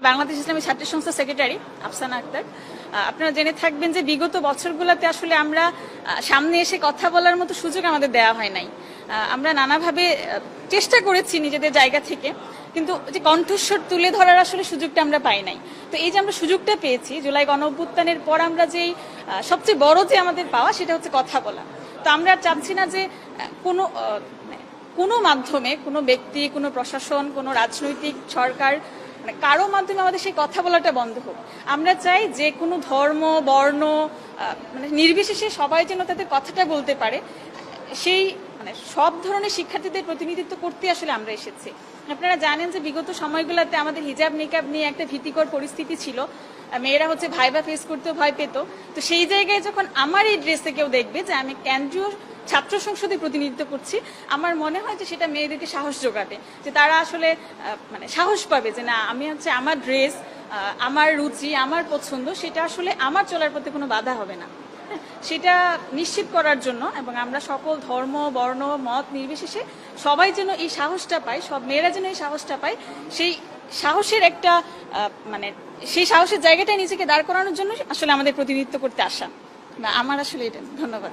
বাংলাদেশ ইসলামী ছাত্র সংস্থা সেক্রেটারি আফসানা আক্তার। আপনারা জেনে থাকবেন যে বিগত বছরগুলোতে আসলে আমরা সামনে এসে কথা বলার মতো সুযোগ আমাদের দেওয়া হয় নাই। আমরা নানাভাবে চেষ্টা করেছি নিজেদের জায়গা থেকে, কিন্তু যে কণ্ঠস্বর তুলে ধরার আসলে সুযোগটা আমরা পাই নাই। তো এই যে আমরা সুযোগটা পেয়েছি জুলাই গণঅভ্যুত্থানের পর, আমরা যেই সবচেয়ে বড় যে আমাদের পাওয়া সেটা হচ্ছে কথা বলা। তো আমরা চাচ্ছি না যে কোনো মাধ্যমে কোনো ব্যক্তি, কোনো প্রশাসন, কোনো রাজনৈতিক সরকার, মানে কারো মাধ্যমে আমাদের সেই কথা বলাটা বন্ধ হোক। আমরা চাই যে কোনো ধর্ম, বর্ণ, মানে নির্বিশেষে সবাই যেন তাদের কথাটা বলতে পারে। সেই মানে সব ধরনের শিক্ষার্থীদের প্রতিনিধিত্ব করতে আসলে আমরা এসেছি। আপনারা জানেন যে বিগত সময়গুলোতে আমাদের হিজাব নিকাব নিয়ে একটা ভীতিকর পরিস্থিতি ছিল। মেয়েরা হচ্ছে ভাইবা ফেস করতেও ভয় পেত। তো সেই জায়গায় যখন আমার এই ড্রেসে কেউ দেখবে যে আমি কেন্দ্রীয় ছাত্র সংসদে প্রতিনিধিত্ব করছি, আমার মনে হয় যে সেটা মেয়েদেরকে সাহস যোগাবে, যে তারা আসলে মানে সাহস পাবে যে না, আমি হচ্ছে আমার ড্রেস, আমার রুচি, আমার পছন্দ, সেটা আসলে আমার চলার পথে কোনো বাধা হবে না। সেটা নিশ্চিত করার জন্য, এবং আমরা সকল ধর্ম, বর্ণ, মত নির্বিশেষে সবাই যেন এই সাহসটা পায়, সব মেয়েরা যেন এই সাহসটা পায়, সেই সাহসের একটা মানে সেই সাহসের জায়গাটায় নিজেকে দাঁড় করানোর জন্য আসলে আমাদের প্রতিনিধিত্ব করতে আসা। আমার আসলে এটা। ধন্যবাদ।